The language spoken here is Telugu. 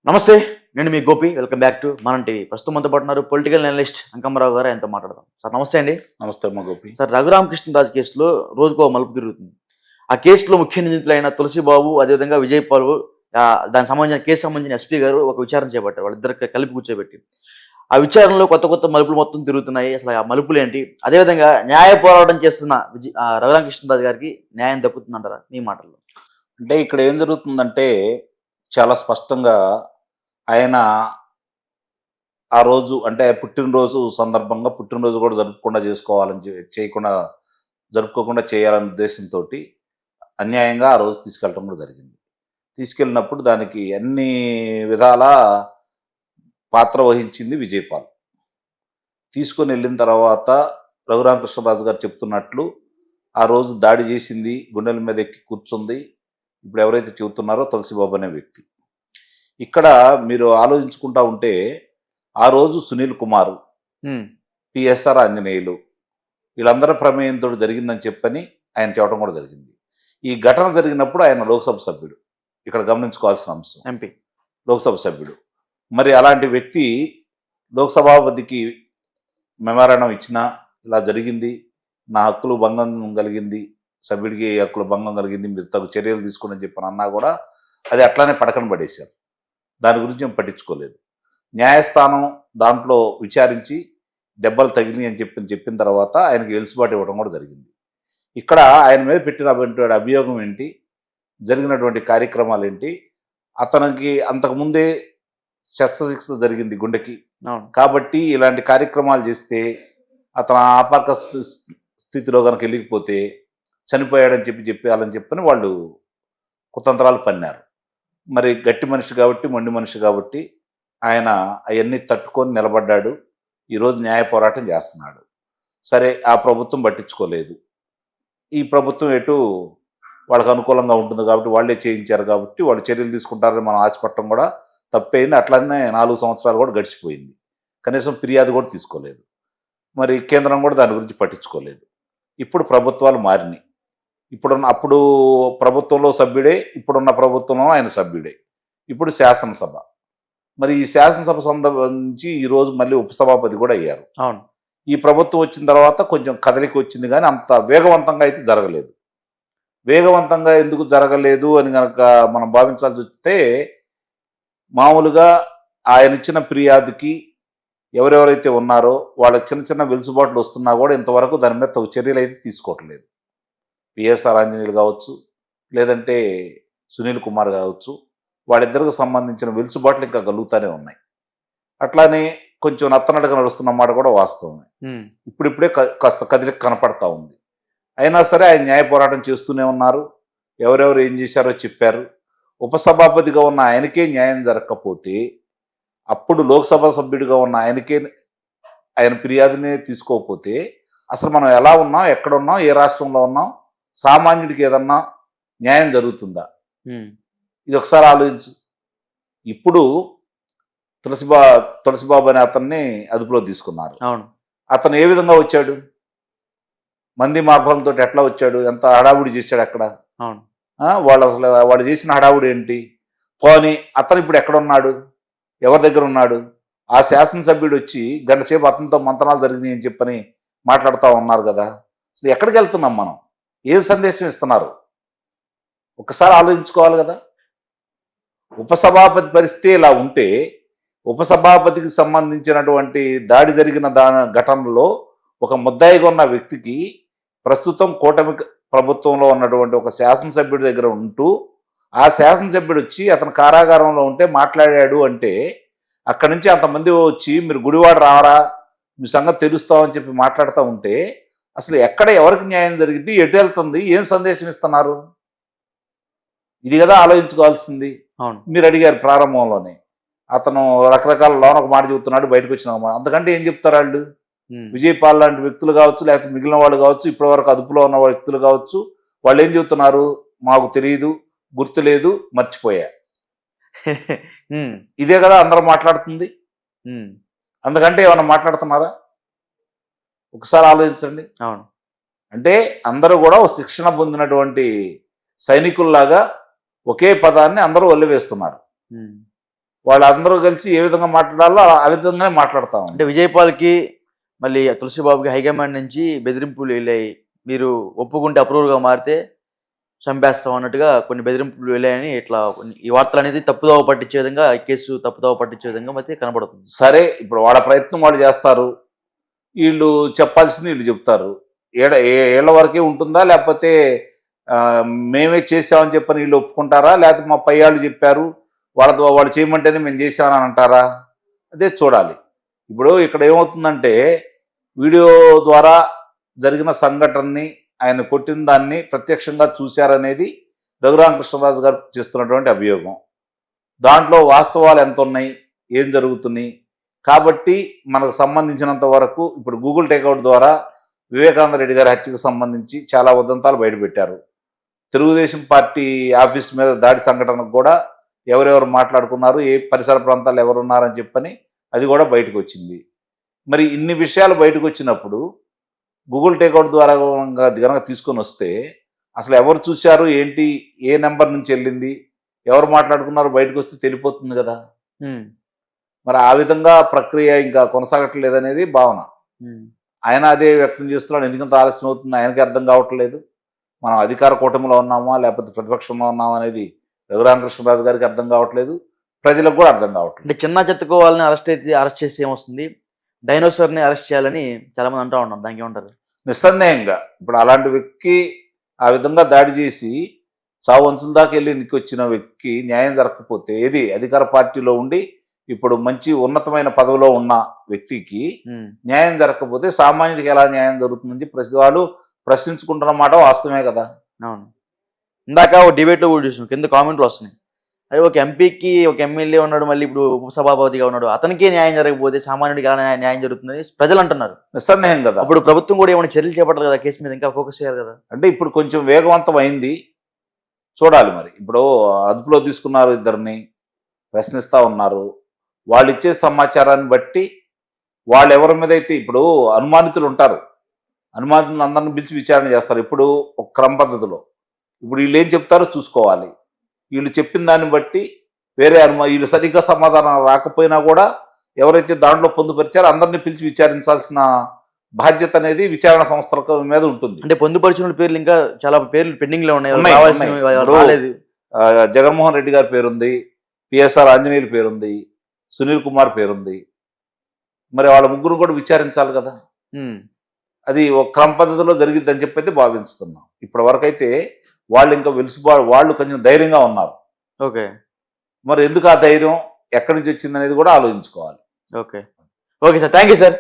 నమస్తే. నేను మీ గోపి. వెల్కమ్ బ్యాక్ టు మనం టీవీ. ప్రస్తుతం మనతో పాటు ఉన్నారు పొలిటికల్ అనలిస్ట్ అంకమ్మరావు గారు. ఆయనతో మాట్లాడదాం. సార్ నమస్తే అండి. నమస్తే అమ్మ గోపి. సార్, రఘురామకృష్ణరాజు కేసులో రోజుకో మలుపు తిరుగుతుంది. ఆ కేసులో ముఖ్య నిందితులైన తులసిబాబు, అదేవిధంగా విజయపాల్, దానికి సంబంధించిన కేసు సంబంధించిన ఎస్పీ గారు ఒక విచారణ చేపట్టారు. వాళ్ళిద్దరు కలిపి కూర్చోబెట్టి ఆ విచారణలో కొత్త కొత్త మలుపులు మొత్తం తిరుగుతున్నాయి. అసలు ఆ మలుపులు ఏంటి? అదేవిధంగా న్యాయ పోరాటం చేస్తున్న రఘురామకృష్ణరాజు గారికి న్యాయం దక్కుతుందంటారా మీ మాటల్లో? అంటే ఇక్కడ ఏం జరుగుతుందంటే చాలా స్పష్టంగా ఆయన ఆ రోజు అంటే పుట్టినరోజు సందర్భంగా పుట్టినరోజు కూడా జరుపుకోకుండా చేయాలనే ఉద్దేశంతో అన్యాయంగా ఆ రోజు తీసుకెళ్ళడం కూడా జరిగింది. తీసుకెళ్ళినప్పుడు దానికి అన్ని విధాల పాత్ర వహించింది విజయపాల్. తీసుకొని వెళ్ళిన తర్వాత రఘురామకృష్ణరాజు గారు చెప్తున్నట్లు ఆ రోజు దాడి చేసింది, గుండెల మీద ఎక్కి కూర్చుంది ఇప్పుడు ఎవరైతే చెబుతున్నారో తులసిబాబు అనే వ్యక్తి. ఇక్కడ మీరు ఆలోచించుకుంటా ఉంటే ఆ రోజు సునీల్ కుమార్, పిఎస్ఆర్ ఆంజనేయులు వీళ్ళందరి ప్రమేయంతో జరిగిందని చెప్పని ఆయన చెప్పడం కూడా జరిగింది. ఈ ఘటన జరిగినప్పుడు ఆయన లోక్సభ సభ్యుడు. ఇక్కడ గమనించుకోవాల్సిన అంశం, ఎంపీ, లోక్సభ సభ్యుడు. మరి అలాంటి వ్యక్తి లోక్సభాపతికి మెమోరాండం ఇచ్చినా ఇలా జరిగింది, నా హక్కులు భంగం కలిగింది, సభ్యుడికి హక్కుల భంగం కలిగింది, మీరు తగు చర్యలు తీసుకోండి చెప్పని అన్నా కూడా అది అట్లానే పడకన పడేశారు. దాని గురించి ఏం పట్టించుకోలేదు. న్యాయస్థానం దాంట్లో విచారించి దెబ్బలు తగిలినాయి అని చెప్పిన తర్వాత ఆయనకి వెలుసుబాటు ఇవ్వడం కూడా జరిగింది. ఇక్కడ ఆయన మీద పెట్టినటువంటి అభియోగం ఏంటి, జరిగినటువంటి కార్యక్రమాలు ఏంటి, అతనికి అంతకుముందే శస్త్రచికిత్స జరిగింది గుండెకి, కాబట్టి ఇలాంటి కార్యక్రమాలు చేస్తే అతను ఆపాక స్థితిలో కనుక వెళ్ళిపోతే చనిపోయాడని చెప్పని వాళ్ళు కుతంత్రాలు పన్నారు. మరి గట్టి మనిషి కాబట్టి, మొండి మనిషి కాబట్టి ఆయన అవన్నీ తట్టుకొని నిలబడ్డాడు. ఈరోజు న్యాయ పోరాటం చేస్తున్నాడు. సరే, ఆ ప్రభుత్వం పట్టించుకోలేదు. ఈ ప్రభుత్వం ఎటు వాళ్ళకు అనుకూలంగా ఉంటుంది కాబట్టి వాళ్ళే చేయించారు కాబట్టి వాళ్ళు చర్యలు తీసుకుంటారని మనం ఆశపడటం కూడా తప్పైంది. అట్లనే 4 సంవత్సరాలు కూడా గడిచిపోయింది. కనీసం ఫిర్యాదు కూడా తీసుకోలేదు. మరి కేంద్రం కూడా దాని గురించి పట్టించుకోలేదు. ఇప్పుడు ప్రభుత్వాలు మారినాయి. అప్పుడు ప్రభుత్వంలో సభ్యుడే, ఇప్పుడున్న ప్రభుత్వంలో ఆయన సభ్యుడే. ఇప్పుడు శాసనసభ. మరి ఈ శాసనసభ సంబంధించి ఈరోజు మళ్ళీ ఉపసభాపతి కూడా అయ్యారు. అవును. ఈ ప్రభుత్వం వచ్చిన తర్వాత కొంచెం కదలిక వచ్చింది, కానీ అంత వేగవంతంగా అయితే జరగలేదు. వేగవంతంగా ఎందుకు జరగలేదు అని కనుక మనం భావించాల్సి వస్తే, మామూలుగా ఆయన ఇచ్చిన ఫిర్యాదుకి ఎవరెవరైతే ఉన్నారో వాళ్ళకి చిన్న చిన్న వెలుసుబాట్లు వస్తున్నా కూడా ఇంతవరకు దాని మీద తగు చర్యలు అయితే తీసుకోవట్లేదు. పిఎస్ఆర్ ఆంజనేయులు కావచ్చు, లేదంటే సునీల్ కుమార్ కావచ్చు, వాళ్ళిద్దరికి సంబంధించిన వెలుసుబాట్లు ఇంకా కలుగుతూనే ఉన్నాయి. అట్లానే కొంచెం నత్తనడగా నడుస్తున్న మాట కూడా వాస్తవమే. ఇప్పుడిప్పుడే కాస్త కదిలిక కనపడతా ఉంది. అయినా సరే ఆయన న్యాయ పోరాటం చేస్తూనే ఉన్నారు. ఎవరెవరు ఏం చేశారో చెప్పారు. ఉపసభాపతిగా ఉన్న ఆయనకే న్యాయం జరగకపోతే, అప్పుడు లోక్సభ సభ్యుడిగా ఉన్న ఆయన ఫిర్యాదునే తీసుకోకపోతే అసలు మనం ఎలా ఉన్నాం, ఎక్కడున్నాం, ఏ రాష్ట్రంలో ఉన్నాం, సామాన్యుడికి ఏదన్నా న్యాయం జరుగుతుందా? ఇది ఒకసారి ఆలోచించు. ఇప్పుడు తులసిబాబు అనే అతన్ని అదుపులో తీసుకున్నారు. అతను ఏ విధంగా వచ్చాడు? మంది మార్గంతో ఎట్లా వచ్చాడు? ఎంత హడావుడి చేశాడు అక్కడ? వాడు చేసిన హడావుడి ఏంటి? పోనీ అతను ఇప్పుడు ఎక్కడున్నాడు, ఎవరి దగ్గర ఉన్నాడు? ఆ శాసనసభ్యుడు వచ్చి గంట సేపు అతనితో మంతనాలు జరిగినాయి అని చెప్పని మాట్లాడుతూ ఉన్నారు కదా. అసలు ఎక్కడికి వెళ్తున్నాం మనం? ఏ సందేశం ఇస్తున్నారు? ఒకసారి ఆలోచించుకోవాలి కదా. ఉపసభాపతి పరిస్థితి ఇలా ఉంటే, ఉపసభాపతికి సంబంధించినటువంటి దాడి జరిగిన ఘటనలో ఒక ముద్దాయిగా ఉన్న వ్యక్తికి ప్రస్తుతం కూటమి ప్రభుత్వంలో ఉన్నటువంటి ఒక శాసనసభ్యుడి దగ్గర ఉంటూ, ఆ శాసనసభ్యుడు వచ్చి అతను కారాగారంలో ఉంటే మాట్లాడాడు అంటే, అక్కడి నుంచి అంతమంది వచ్చి మీరు గుడివాడ రావరా, మీ సంగతి తెలుస్తామని చెప్పి మాట్లాడుతూ ఉంటే అసలు ఎక్కడ ఎవరికి న్యాయం జరిగింది, ఎటు వెళ్తుంది, ఏం సందేశం ఇస్తున్నారు? ఇది కదా ఆలోచించుకోవాల్సింది. మీరు అడిగారు ప్రారంభంలోనే, అతను రకరకాల లోన ఒక మాట చెబుతున్నాడు, బయటకు వచ్చిన అంతకంటే ఏం చెప్తారు వాళ్ళు? విజయపాల్ లాంటి వ్యక్తులు కావచ్చు, లేకపోతే మిగిలిన వాళ్ళు కావచ్చు, ఇప్పటి వరకు అదుపులో ఉన్న వ్యక్తులు కావచ్చు, వాళ్ళు ఏం చెబుతున్నారు? మాకు తెలియదు, గుర్తులేదు, మర్చిపోయా. ఇదే కదా అందరూ మాట్లాడుతుంది. అందుకంటే ఏమన్నా మాట్లాడుతున్నారా? ఒకసారి ఆలోచించండి. అవును. అంటే అందరూ కూడా శిక్షణ పొందినటువంటి సైనికుల్లాగా ఒకే పదాన్ని అందరూ వల్లివేస్తున్నారు. వాళ్ళందరూ కలిసి ఏ విధంగా మాట్లాడాలో ఆ విధంగానే మాట్లాడతాం. అంటే విజయపాల్కి మళ్ళీ తులసిబాబుకి హైకమాండ్ నుంచి బెదిరింపులు వెళ్ళాయి. మీరు ఒప్పుకుంటే అప్రూవర్గా మారితే చంపేస్తాం అన్నట్టుగా కొన్ని బెదిరింపులు వెళ్ళాయని ఇట్లా ఈ వార్తలు అనేది తప్పుదోవ పట్టించే విధంగా ఈ కేసు తప్పుదోవ పట్టించే విధంగా అయితే కనబడుతుంది. సరే, ఇప్పుడు వాళ్ళ ప్రయత్నం వాళ్ళు చేస్తారు, వీళ్ళు చెప్పాల్సింది వీళ్ళు చెప్తారు. ఏళ్ళ వరకే ఉంటుందా, లేకపోతే మేమే చేసామని చెప్పని వీళ్ళు ఒప్పుకుంటారా, లేకపోతే మా పై వాళ్ళు చెప్పారు వాళ్ళు చేయమంటేనే మేము చేసామని అంటారా? అదే చూడాలి. ఇప్పుడు ఇక్కడ ఏమవుతుందంటే వీడియో ద్వారా జరిగిన సంఘటనని, ఆయన కొట్టిన దాన్ని ప్రత్యక్షంగా చూశారనేది రఘురామకృష్ణరాజు గారు చేస్తున్నటువంటి అభియోగం. దాంట్లో వాస్తవాలు ఎంత ఉన్నాయి, ఏం జరుగుతున్నాయి కాబట్టి మనకు సంబంధించినంత వరకు ఇప్పుడు గూగుల్ టేక్అవుట్ ద్వారా వివేకానంద రెడ్డి గారి హత్యకు సంబంధించి చాలా ఉదంతాలు బయటపెట్టారు. తెలుగుదేశం పార్టీ ఆఫీస్ మీద దాడి సంఘటనకు కూడా ఎవరెవరు మాట్లాడుకున్నారు, ఏ పరిసర ప్రాంతాల్లో ఎవరున్నారని చెప్పని అది కూడా బయటకు వచ్చింది. మరి ఇన్ని విషయాలు బయటకు వచ్చినప్పుడు గూగుల్ టేక్అవుట్ ద్వారా కనుక తీసుకొని వస్తే అసలు ఎవరు చూశారు ఏంటి, ఏ నెంబర్ నుంచి వెళ్ళింది, ఎవరు మాట్లాడుకున్నారో బయటకు వస్తే తెలిపోతుంది కదా. మరి ఆ విధంగా ప్రక్రియ ఇంకా కొనసాగట్లేదనేది భావన. ఆయన అదే వ్యక్తం చేస్తున్నాడు. ఎందుకంత ఆలస్యం అవుతుంది ఆయనకి అర్థం కావట్లేదు. మనం అధికార కూటమిలో ఉన్నామా లేకపోతే ప్రతిపక్షంలో ఉన్నామా అనేది రఘురామకృష్ణరాజు గారికి అర్థం కావట్లేదు, ప్రజలకు కూడా అర్థం కావట్లేదు. అంటే చిన్న చెత్తుకో వాళ్ళని అరెస్ట్ చేసి ఏమొస్తుంది, డైనోసార్ని అరెస్ట్ చేయాలని చాలా మంది అంటూ ఉన్నాం. దానికి ఏమంటారు? నిస్సందేహంగా ఇప్పుడు అలాంటి వ్యక్తి ఆ విధంగా దాడి చేసి చావంచుల దాకా వెళ్ళి వచ్చిన వ్యక్తికి న్యాయం జరగకపోతే, ఏది అధికార పార్టీలో ఉండి ఇప్పుడు మంచి ఉన్నతమైన పదవిలో ఉన్న వ్యక్తికి న్యాయం జరగకపోతే సామాన్యుడికి ఎలా న్యాయం జరుగుతుందని ప్రతి వాళ్ళు ప్రశ్నించుకుంటున్న మాట వాస్తవమే కదా. అవును, ఇందాక ఒక డిబేట్లో కూడా చూసాం, కింద కామెంట్లు వస్తున్నాయి. అదే ఒక ఎంపీకి ఒక ఎమ్మెల్యే ఉన్నాడు, మళ్ళీ ఇప్పుడు ఉపసభాపతిగా ఉన్నాడు, అతనికే న్యాయం జరగకపోతే సామాన్యుడికి ఎలా న్యాయం జరుగుతుందని ప్రజలు అంటున్నారు. నిస్సందేహం కదా. అప్పుడు ప్రభుత్వం కూడా ఏమైనా చర్యలు చేపట్టాలి కదా, కేసు మీద ఇంకా ఫోకస్ చేయాలి కదా. అంటే ఇప్పుడు కొంచెం వేగవంతం అయింది, చూడాలి. మరి ఇప్పుడు అదుపులో తీసుకున్నారు, ఇద్దరిని ప్రశ్నిస్తూ ఉన్నారు. వాళ్ళు ఇచ్చే సమాచారాన్ని బట్టి వాళ్ళు ఎవరి మీద అయితే ఇప్పుడు అనుమానితులు ఉంటారు, అనుమానితులను అందరిని పిలిచి విచారణ చేస్తారు. ఇప్పుడు ఒక క్రమ పద్ధతిలో ఇప్పుడు వీళ్ళు ఏం చెప్తారో చూసుకోవాలి. వీళ్ళు చెప్పిన దాన్ని బట్టి వేరే వీళ్ళు సరిగ్గా సమాధానం రాకపోయినా కూడా ఎవరైతే దాంట్లో పొందుపరిచారో అందరినీ పిలిచి విచారించాల్సిన బాధ్యత అనేది విచారణ సంస్థల మీద ఉంటుంది. అంటే పొందుపరిచిన పేర్లు ఇంకా చాలా పేర్లు పెండింగ్ లో ఉన్నాయి. జగన్మోహన్ రెడ్డి గారి పేరుంది, పిఎస్ఆర్ ఆంజనేయుల పేరుంది, సునీల్ కుమార్ పేరుంది. మరి వాళ్ళ ముగ్గురు కూడా విచారించాలి కదా. అది ఒక క్రమ పద్ధతిలో జరిగిద్దని చెప్పైతే భావిస్తున్నాం. ఇప్పటి వరకైతే వాళ్ళు ఇంకా వాళ్ళు కొంచెం ధైర్యంగా ఉన్నారు. ఓకే, మరి ఎందుకు ఆ ధైర్యం ఎక్కడి నుంచి వచ్చింది అనేది కూడా ఆలోచించుకోవాలి. Okay okay sir, thank you sir.